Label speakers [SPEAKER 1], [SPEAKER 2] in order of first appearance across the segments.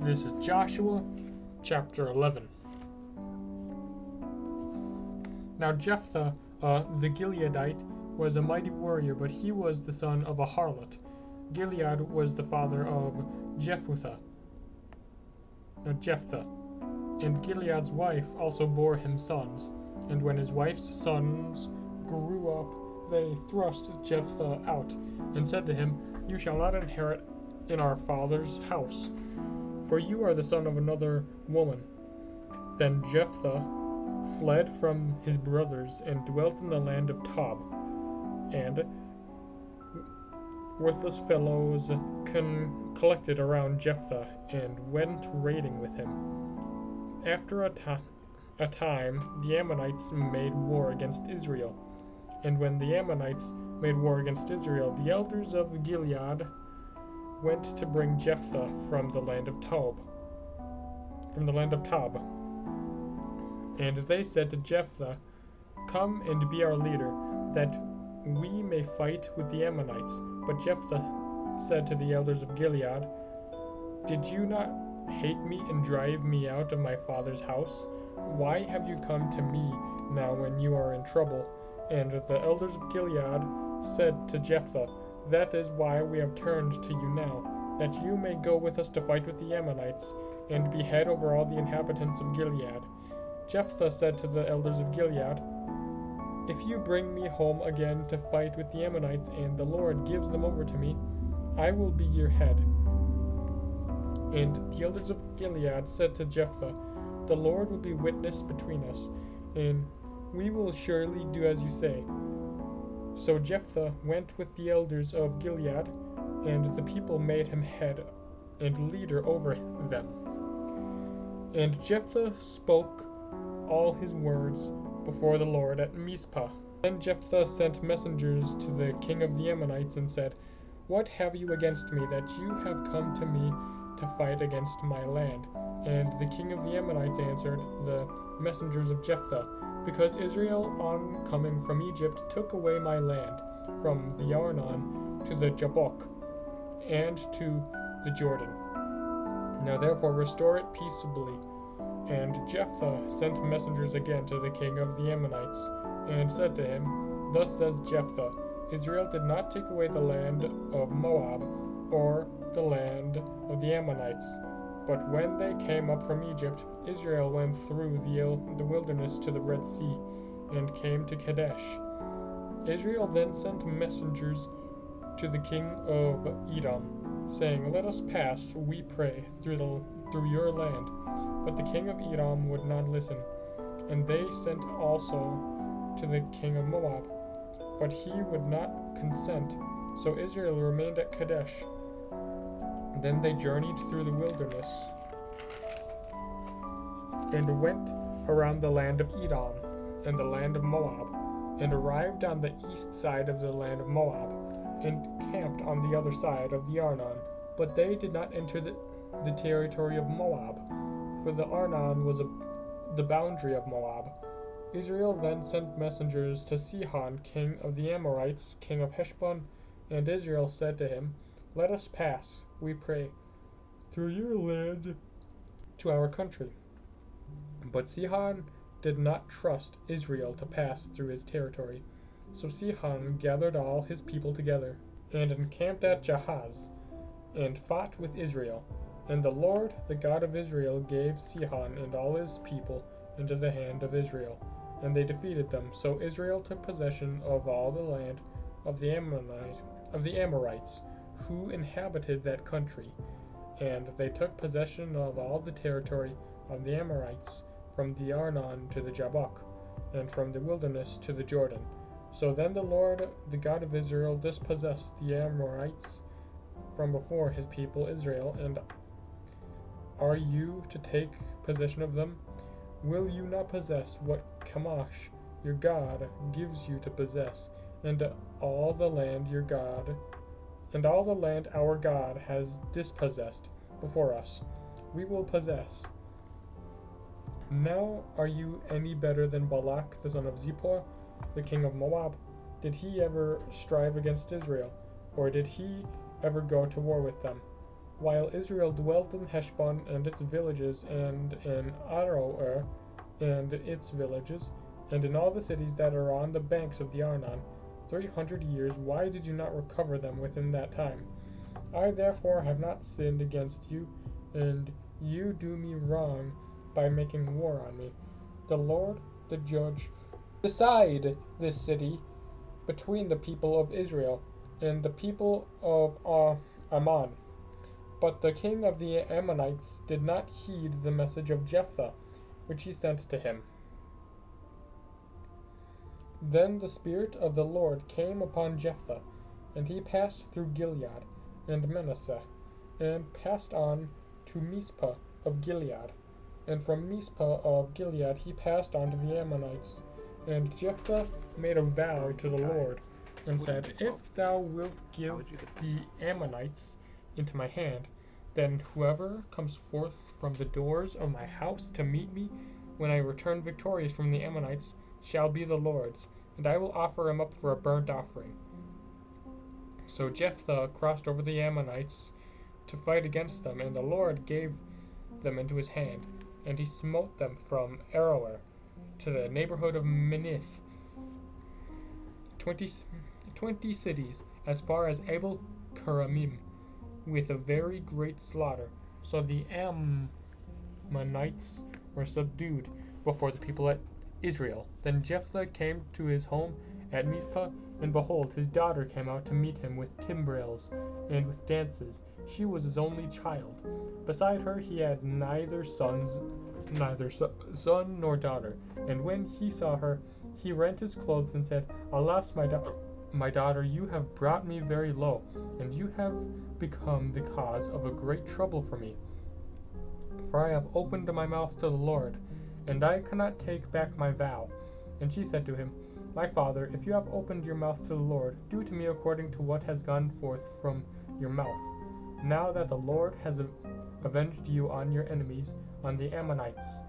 [SPEAKER 1] This is Joshua, chapter 11. Now Jephthah, the Gileadite, was a mighty warrior, but he was the son of a harlot. Gilead was the father of Jephthah, and Gilead's wife also bore him sons. And when his wife's sons grew up, they thrust Jephthah out, and said to him, "You shall not inherit in our father's house, for you are the son of another woman." Then Jephthah fled from his brothers and dwelt in the land of Tob, and worthless fellows collected around Jephthah and went raiding with him. After a time, the Ammonites made war against Israel. And when the Ammonites made war against Israel, the elders of Gilead went to bring Jephthah from the land of Tob. And they said to Jephthah, "Come and be our leader, that we may fight with the Ammonites." But Jephthah said to the elders of Gilead, "Did you not hate me and drive me out of my father's house? Why have you come to me now when you are in trouble?" And the elders of Gilead said to Jephthah, "That is why we have turned to you now, that you may go with us to fight with the Ammonites, and be head over all the inhabitants of Gilead." Jephthah said to the elders of Gilead, "If you bring me home again to fight with the Ammonites, and the Lord gives them over to me, I will be your head." And the elders of Gilead said to Jephthah, "The Lord will be witness between us, and we will surely do as you say." So Jephthah went with the elders of Gilead, and the people made him head and leader over them. And Jephthah spoke all his words before the Lord at Mizpah. Then Jephthah sent messengers to the king of the Ammonites and said, "What have you against me, that you have come to me to fight against my land?" And the king of the Ammonites answered the messengers of Jephthah, "Because Israel, on coming from Egypt, took away my land, from the Arnon to the Jabbok, and to the Jordan. Now therefore restore it peaceably." And Jephthah sent messengers again to the king of the Ammonites, and said to him, "Thus says Jephthah, Israel did not take away the land of Moab, or the land of the Ammonites. But when they came up from Egypt, Israel went through the wilderness to the Red Sea, and came to Kadesh. Israel then sent messengers to the king of Edom, saying, 'Let us pass, we pray, through your land.' But the king of Edom would not listen. And they sent also to the king of Moab, but he would not consent. So Israel remained at Kadesh. Then they journeyed through the wilderness, and went around the land of Edom and the land of Moab, and arrived on the east side of the land of Moab, and camped on the other side of the Arnon. But they did not enter the territory of Moab, for the Arnon was the boundary of Moab. Israel then sent messengers to Sihon, king of the Amorites, king of Heshbon, and Israel said to him, 'Let us pass, we pray, through your land to our country.' But Sihon did not trust Israel to pass through his territory. So Sihon gathered all his people together, and encamped at Jahaz, and fought with Israel. And the Lord, the God of Israel, gave Sihon and all his people into the hand of Israel, and they defeated them. So Israel took possession of all the land of the Amorites, who inhabited that country, and they took possession of all the territory of the Amorites, from the Arnon to the Jabbok, and from the wilderness to the Jordan. So then the Lord, the God of Israel, dispossessed the Amorites from before his people Israel. And are you to take possession of them? Will you not possess what Chemosh, your God, gives you to possess, and all the land our God has dispossessed before us, we will possess. Now are you any better than Balak the son of Zippor, the king of Moab? Did he ever strive against Israel, or did he ever go to war with them? while Israel dwelt in Heshbon and its villages, and in Aroer and its villages, and in all the cities that are on the banks of the Arnon, 300 years, why did you not recover them within that time? I therefore have not sinned against you, and you do me wrong by making war on me. The Lord, the judge, decide this city between the people of Israel and the people of Ammon. But the king of the Ammonites did not heed the message of Jephthah, which he sent to him. Then the Spirit of the Lord came upon Jephthah, and he passed through Gilead and Manasseh, and passed on to Mizpah of Gilead. And from Mizpah of Gilead he passed on to the Ammonites. And Jephthah made a vow to the Lord, and said, If thou wilt give the Ammonites into my hand, then whoever comes forth from the doors of my house to meet me when I return victorious from the Ammonites shall be the Lord's, and I will offer him up for a burnt offering. So Jephthah crossed over the Ammonites to fight against them, and the Lord gave them into his hand, and he smote them from Aroer to the neighborhood of Minnith, 20 cities, as far as Abel Keramim, with a very great slaughter. So the Ammonites were subdued before the people at Israel. Then Jephthah came to his home at Mizpah, and behold, his daughter came out to meet him with timbrels and with dances. She was his only child. Beside her he had neither son nor daughter. And when he saw her, he rent his clothes and said, Alas, my daughter, you have brought me very low, and you have become the cause of a great trouble for me. For I have opened my mouth to the Lord, and I cannot take back my vow. And she said to him, My father, if you have opened your mouth to the Lord, do to me according to what has gone forth from your mouth. Now that the Lord has avenged you on your enemies, on the Ammonites.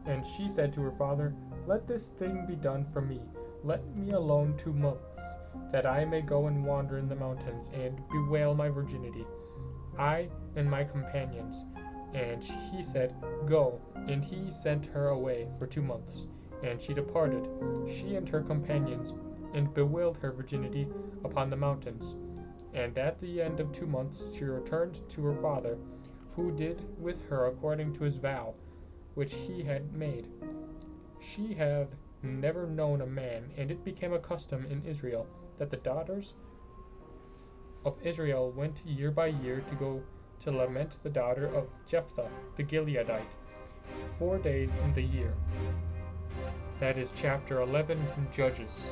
[SPEAKER 1] And she said to her father, Let this thing be done for me. Let me alone 2 months, that I may go and wander in the mountains, and bewail my virginity, I and my companions. And he said, Go. And he sent her away for 2 months. And she departed, she and her companions, and bewailed her virginity upon the mountains. And at the end of 2 months she returned to her father, who did with her according to his vow, which he had made. She had never known a man, and it became a custom in Israel that the daughters of Israel went year by year to go to lament the daughter of Jephthah the Gileadite 4 days in the year. That is chapter 11 in Judges.